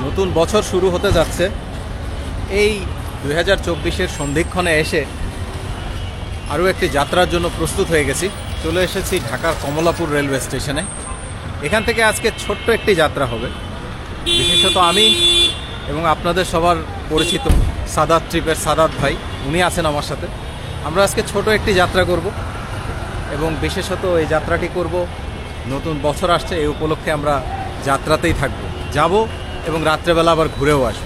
নতুন বছর শুরু হতে যাচ্ছে। এই 2024-এর সন্ধিক্ষণে এসে আরও একটি যাত্রার জন্য প্রস্তুত হয়ে গেছি। চলে এসেছি ঢাকার কমলাপুর রেলওয়ে স্টেশনে। এখান থেকে আজকে ছোট্ট একটি যাত্রা হবে। বিশেষত আমি এবং আপনাদের সবার পরিচিত সাদাত ট্রিপের সাদাত ভাই, উনি আছেন আমার সাথে। আমরা আজকে ছোট একটি যাত্রা করব এবং বিশেষত এই যাত্রাটি করব, নতুন বছর আসছে এই উপলক্ষে আমরা যাত্রাতেই থাকব, যাব এবং রাত্রেবেলা আবার ঘুরেও আসব।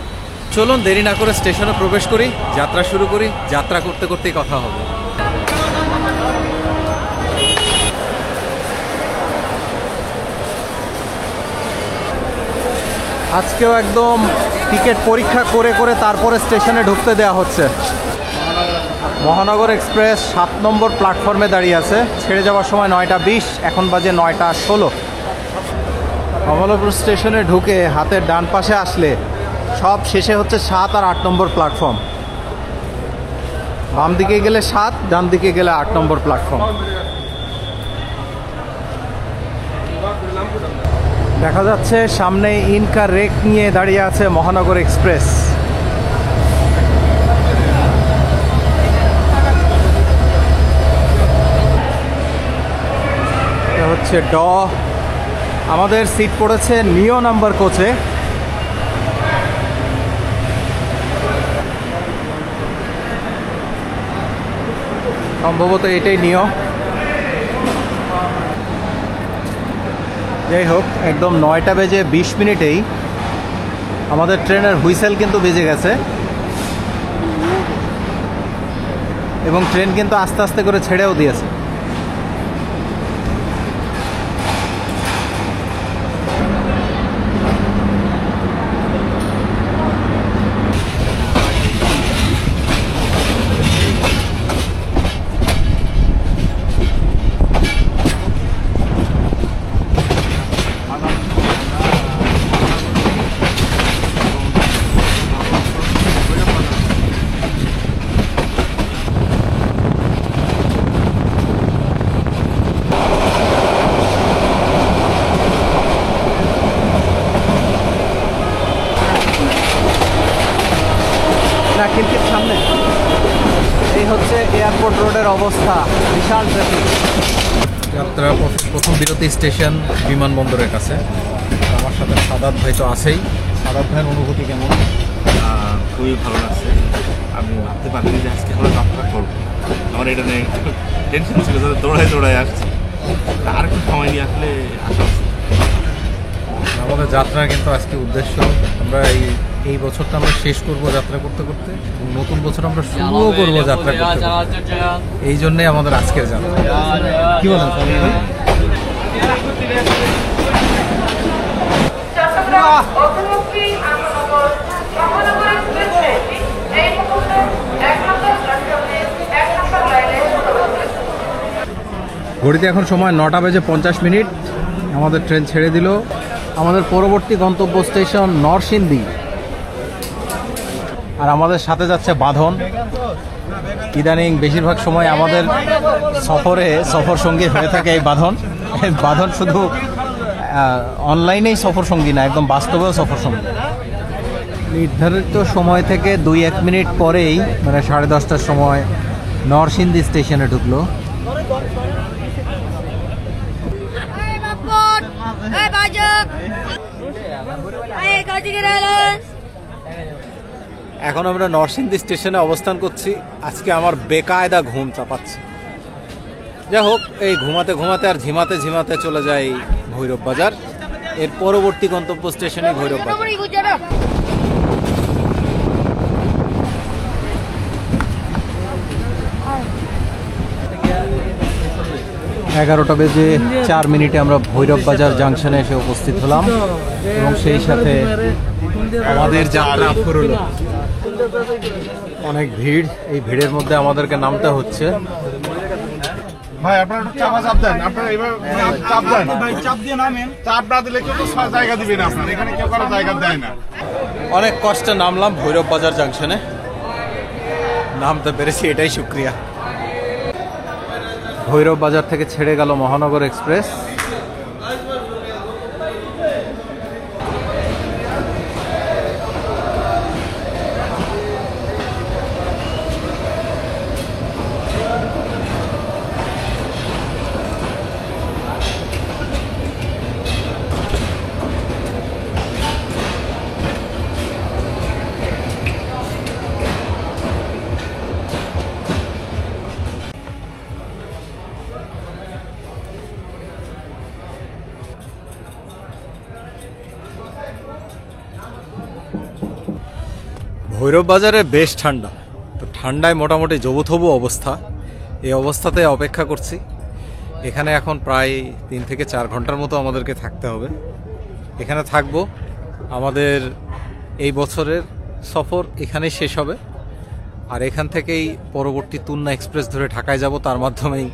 চলুন দেরি না করে স্টেশনে প্রবেশ করি, যাত্রা শুরু করি। যাত্রা করতে করতেই কথা হবে। আজকেও একদম টিকিট পরীক্ষা করে করে তারপরে স্টেশনে ঢুকতে দেওয়া হচ্ছে। মহানগর এক্সপ্রেস 7 নম্বর প্ল্যাটফর্মে দাঁড়িয়ে আছে। ছেড়ে যাওয়ার সময় 9টা 20, এখন বাজে 9টা 16। কমলাপুর স্টেশনে ঢুকে হাতের ডান পাশে আসলে সব শেষে হচ্ছে 7 আর 8 নম্বর প্ল্যাটফর্ম। বাম দিকে গেলে 7, ডান দিকে গেলে 8 নম্বর প্ল্যাটফর্ম। দেখা যাচ্ছে সামনে ইনকা রেক নিয়ে দাঁড়িয়ে আছে মহানগর এক্সপ্রেস। এটা হচ্ছে আমাদের সিট পড়েছে নিও নাম্বার কোচে। সম্ভবত এটাই নিও। যাই হোক, একদম 9টা বেজে 20 মিনিটেই আমাদের ট্রেনের হুইসেল কিন্তু বেজে গেছে এবং ট্রেন কিন্তু আস্তে আস্তে করে ছেড়েও দিয়েছে। খিলকির সামনে এই হচ্ছে এয়ারপোর্ট রোডের অবস্থা, বিশাল ট্রাফিক। যাত্রা প্রথম বিরতি স্টেশন বিমানবন্দরের কাছে। আমার সাথে সাদাত ভাই তো আছেই। সাদাত ভাইয়ের অনুভূতি কেমন? খুবই ভালো লাগছে। আমি ভাবতে পারিনি যে আজকে আমরা যাত্রা করবো। আমার এটা নিয়ে একটু টেনশন ছিল, দৌড়ায় আসছি। আর একটু সময় নিয়ে আসলে আসা উচিত। আমাদের যাত্রার কিন্তু আজকে উদ্দেশ্য, আমরা এই বছরটা আমরা শেষ করব যাত্রা করতে করতে, এবং নতুন বছর আমরা শুরুও করবো যাত্রা করতে করতে। এই জন্যই আমাদের আজকের যাত্রা। কি বলেন? ঘড়িতে এখন সময় 9টা বেজে 50 মিনিট। আমাদের ট্রেন ছেড়ে দিল। আমাদের পরবর্তী গন্তব্য স্টেশন নরসিংদী। আর আমাদের সাথে যাচ্ছে বাঁধন। ইদানিং বেশিরভাগ সময় আমাদের সফর সঙ্গী হয়ে থাকে এই বাঁধন। বাঁধন শুধু অনলাইনেই সফর সঙ্গী না, একদম বাস্তবেও সফর সঙ্গী। নির্ধারিত সময় থেকে 2-1 মিনিট পরেই, মানে 10:30টার সময় নরসিংদী স্টেশনে ঢুকলো। এখন আমরা নরসিংদী স্টেশনে অবস্থান করছি। আজকে আমার বেকায়দা ঘুম চাপাচ্ছে। যাই হোক, এই ঘুমাতে ঘুমাতে আর ঝিমাতে ঝিমাতে চলে যাই ভৈরব বাজার। এর পরবর্তী গন্তব্য স্টেশনে ভৈরব বাজার। 11টা বেজে 4 মিনিটে আমরা ভৈরব বাজার জাংশনে এসে উপস্থিত হলাম এবং সেই সাথে আমাদের যাত্রা শুরু হলো। অনেক ভিড়, এই ভিড়ের মধ্যে আমাদেরকে নামতে হচ্ছে। ভাই আপনারা একটু চাপ দেন, আপনারা এইভাবে চাপ দেন, ভাই চাপ দিয়ে নামেন। চাপ না দিলে কেউ তো জায়গা দিবে না, আপনার এখানে কেউ কারো জায়গা দেয় না। অনেক কষ্টে নামলাম ভৈরব বাজার জাংশনে, নামতে পেরেছি, এটাই শুক্রিয়া। ভৈরব বাজার থেকে ছেড়ে গেল মহানগর এক্সপ্রেস। ভৈরব বাজারে বেশ ঠান্ডা, তো ঠান্ডায় মোটামুটি জবুথবু অবস্থা। এই অবস্থাতে অপেক্ষা করছি। এখানে এখন প্রায় 3 থেকে 4 ঘন্টার মতো আমাদেরকে থাকতে হবে। এখানে থাকবো, আমাদের এই বছরের সফর এখানেই শেষ হবে। আর এখান থেকেই পরবর্তী তুন্না এক্সপ্রেস ধরে ঢাকায় যাব, তার মাধ্যমেই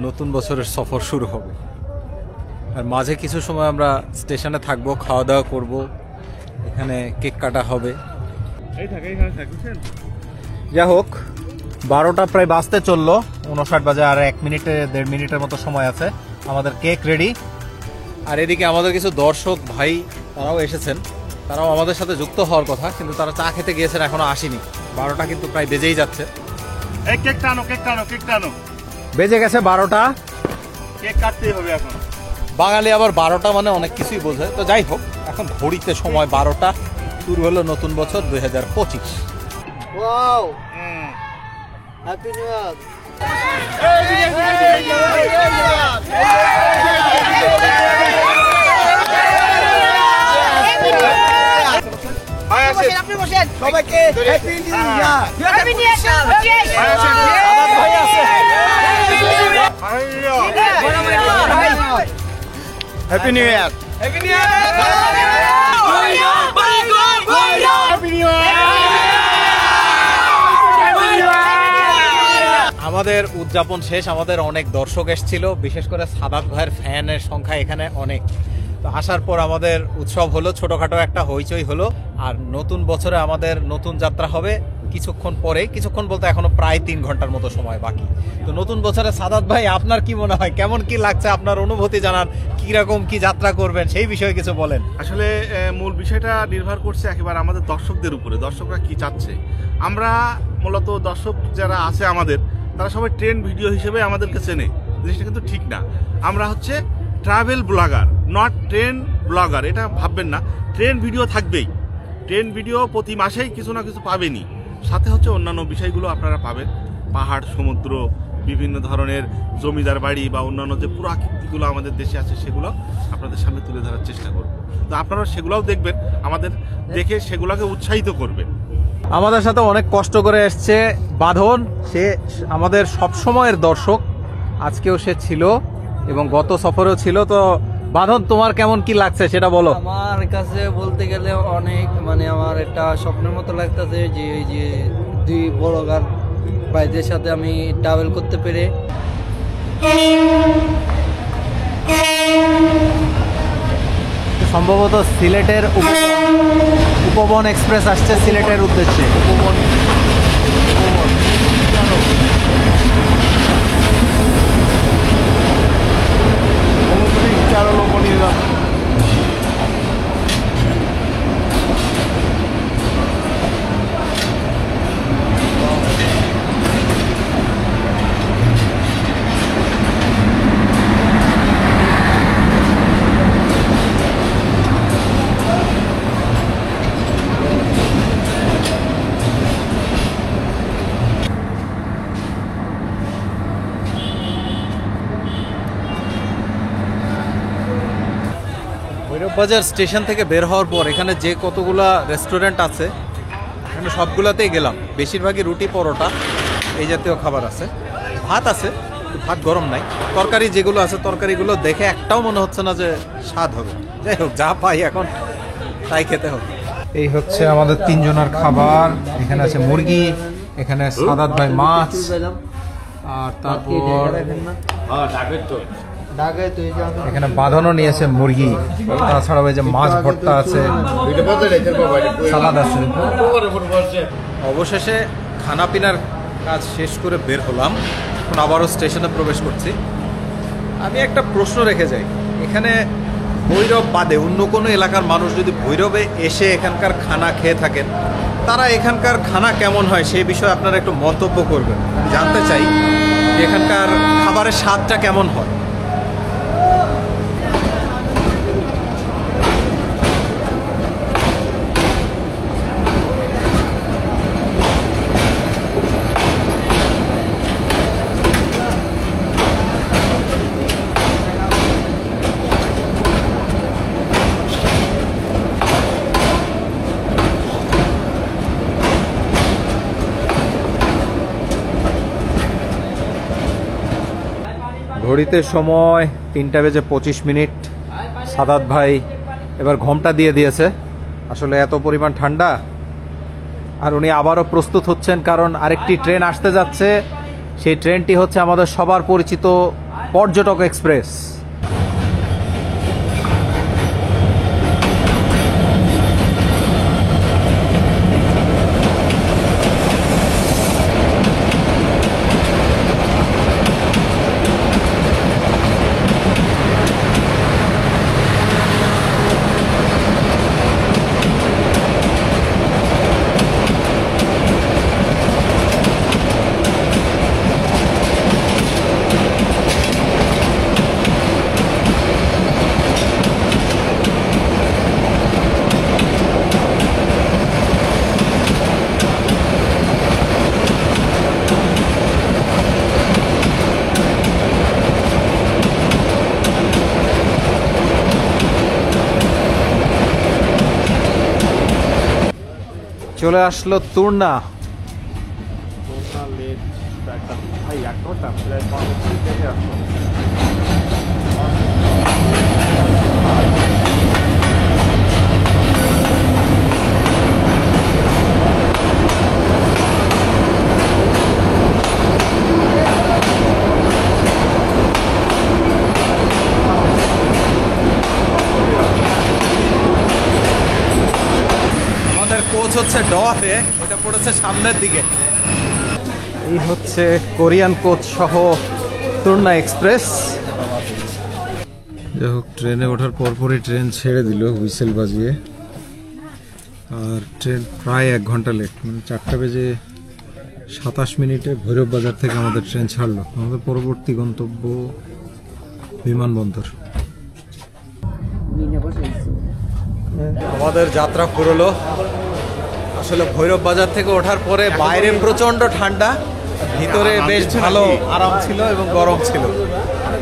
নতুন বছরের সফর শুরু হবে। আর মাঝে কিছু সময় আমরা স্টেশনে থাকবো, খাওয়া দাওয়া করব, এখানে কেক কাটা হবে। যা হোক, 12টা প্রায় বাজতে চললো, 59 বাজে, আর 1 মিনিটে 1.5 মিনিটের মতো সময় আছে। আমাদের কেক রেডি। আর এদিকে আমাদের কিছু দর্শক ভাই তারাও এসেছেন, তারাও আমাদের সাথে যুক্ত হওয়ার কথা, কিন্তু তারা চা খেতে গিয়েছেন, এখনো আসেনি। 12টা কিন্তু প্রায় বেজেই যাচ্ছে। এই কেকটা আনো, কেকটা আনো, কেকটা আনো। বেজে গেছে 12টা, কেক কাটতেই হবে এখন। বাঙালি আবার 12টা মানে অনেক কিছুই বোঝে। তো যাই হোক, এখন ঘড়িতে সময় 12টা, শুরু হলো নতুন বছর 2025। Wow! Happy New Year! আপনি বসেন সবাইকে happy new year! Happy new year ভাই আছে, হ্যাপি নিউ ইয়ার। আমাদের উদযাপন শেষ। আমাদের অনেক দর্শক এসেছিল, বিশেষ করে সাদাত ভাইয়ের ফ্যানের সংখ্যা এখানে অনেক। তো আসার পর আমাদের উৎসব হলো, ছোটখাটো একটা হইচই হলো। আর নতুন বছরে আমাদের নতুন যাত্রা হবে কিছুক্ষণ পরে, কিছুক্ষণ বলতে এখনো প্রায় 3 ঘন্টার মতো সময় বাকি। তো নতুন বছরে সাদাত ভাই, আপনার কি মনে হয়, কেমন কি লাগছে, আপনার অনুভূতি জানান, কিরকম কি যাত্রা করবেন সেই বিষয়ে কিছু বলেন। আসলে মূল বিষয়টা নির্ভর করছে একেবারে আমাদের দর্শকদের উপরে, দর্শকরা কি চাচ্ছে। আমরা মূলত দর্শক যারা আছে আমাদের, তারা সবাই ট্রেন ভিডিও হিসেবে আমাদেরকে চেনে, জিনিসটা কিন্তু ঠিক না। আমরা হচ্ছে travel blogger, not train blogger. এটা ভাববেন না, ট্রেন ভিডিও থাকবেই। ট্রেন ভিডিও প্রতি মাসেই কিছু না কিছু পাবেনই, সাথে হচ্ছে অন্যান্য বিষয়গুলো আপনারা পাবেন। পাহাড়, সমুদ্র, বিভিন্ন ধরনের জমিদার বাড়ি বা অন্যান্য যে পুরাকীর্তিগুলো আমাদের দেশে আছে, সেগুলো আপনাদের সামনে তুলে ধরার চেষ্টা করব। তো আপনারা সেগুলোও দেখবেন, আমাদের দেখে সেগুলোকে উৎসাহিত করবেন। আমাদের সাথে অনেক কষ্ট করে এসছে বাঁধন, সে আমাদের সব সময়ের দর্শক, আজকেও সে ছিল এবং গত সফরেও ছিল। তো বাঁধন, তোমার কেমন কি লাগছে সেটা বলো। আমার কাছে বলতে গেলে অনেক, মানে আমার একটা স্বপ্নের মতো লাগতেছে যে এই যে 2 ব্লগার ভাইদের সাথে আমি ট্রাভেল করতে পেরে। সম্ভবত সিলেটের উপবন এক্সপ্রেস আসছে সিলেটের উদ্দেশ্যে। উপবন চারো লোক নিয়ে যাচ্ছে। বাজার স্টেশন থেকে বের হওয়ার পর এখানে যে কতগুলা রেস্টুরেন্ট আছে, এখানে সবগুলাতেই গেলাম। বেশিরভাগই রুটি, পরোটা, এই জাতীয় খাবার আছে। ভাত আছে, ভাত গরম নাই। তরকারি যেগুলো আছে, তরকারিগুলো দেখে একটাও মনে হচ্ছে না যে স্বাদ হবে। যাই হোক, যা পাই এখন তাই খেতে হবে। এই হচ্ছে আমাদের 3 জনের খাবার। এখানে আছে মুরগি, এখানে সাদাত ভাই মাছ, আর তারপর এখানে বাঁধানো নিয়েছে মুরগি, তাছাড়াও এই যে মাছ ভর্তা আছে, সালাদ আছে। অবশেষে খানা পিনার কাজ শেষ করে বের হলাম, এখন আবারও স্টেশনে প্রবেশ করছি। আমি একটা প্রশ্ন রেখে যাই, এখানে ভৈরব বাদে অন্য কোনো এলাকার মানুষ যদি ভৈরবে এসে এখানকার খানা খেয়ে থাকেন, তারা এখানকার খানা কেমন হয় সেই বিষয়ে আপনারা একটু মন্তব্য করবেন। জানতে চাই যে এখানকার খাবারের স্বাদটা কেমন হয়। ঘড়িতে সময় 3:25। সাদাত ভাই এবার ঘোমটা দিয়ে দিয়েছে, আসলে এত পরিমাণ ঠান্ডা। আর উনি আবারও প্রস্তুত হচ্ছেন, কারণ আরেকটি ট্রেন আসতে যাচ্ছে। সেই ট্রেনটি হচ্ছে আমাদের সবার পরিচিত পর্যটক এক্সপ্রেস। চলে আসলো তুর্না। কোচ হচ্ছে ডতে, ওটা পড়েছে সামনের দিকে। এই হচ্ছে কোরিয়ান কোচ সহ তুর্না এক্সপ্রেস। যাই হোক, ট্রেনে ওঠার পরপরই ট্রেন ছেড়ে দিল হুইসেল বাজিয়ে। আর ট্রেন প্রায় 1 ঘন্টা লেট, মানে 4:27 ভৈরব বাজার থেকে আমাদের ট্রেন ছাড়লো। আমাদের পরবর্তী গন্তব্য বিমানবন্দর। আমাদের যাত্রা ফুরলো। আসলে ভৈরব বাজার থেকে ওঠার পরে বাইরে প্রচন্ড ঠান্ডা, ভিতরে বেশ ভালো আরাম ছিল এবং গরম ছিল।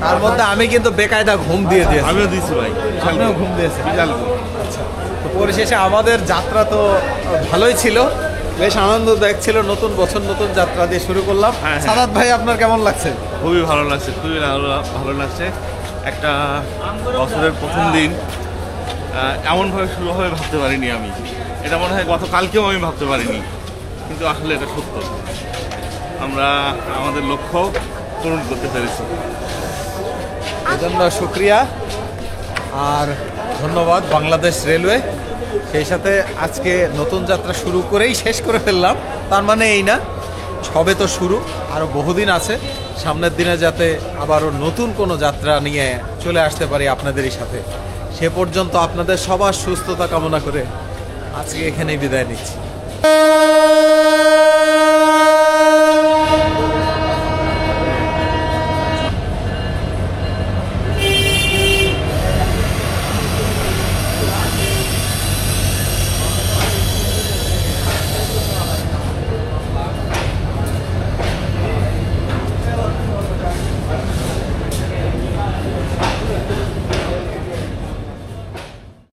তার মধ্যে আমি কিন্তু বেকায়দা ঘুম দিয়ে দিয়েছি। আমিও দিচ্ছি ভাই, আমিও ঘুম দিয়েছি। বিশাল ঘুম। আচ্ছা, তো পরিশেষে আমাদের যাত্রা তো ভালোই ছিল, বেশ আনন্দদায়ক ছিল। নতুন বছর নতুন যাত্রা দিয়ে শুরু করলাম। হ্যাঁ। সাদাত ভাই, আপনার কেমন লাগছে? খুবই ভালো লাগছে, খুবই ভালো লাগছে। একটা বছরের প্রথম দিন এমনভাবে শুরু হবে ভাবতে পারিনি আমি। এটা মনে হয় গতকালকেও আমি ভাবতে পারিনি, কিন্তু আসলে এটা সত্য। আমরা আমাদের লক্ষ্য পূরণ করতে পেরেছি। এজন্য শুক্রিয়া আর ধন্যবাদ বাংলাদেশ রেলওয়ে। সেই সাথে আজকে নতুন যাত্রা শুরু করেই শেষ করে ফেললাম, তার মানে এই না, সবে তো শুরু, আরও বহুদিন আছে। সামনের দিনে যাতে আবারও নতুন কোনো যাত্রা নিয়ে চলে আসতে পারি আপনাদেরই সাথে। সে পর্যন্ত আপনাদের সবার সুস্থতা কামনা করে আজকে এখানেই বিদায় নিচ্ছি।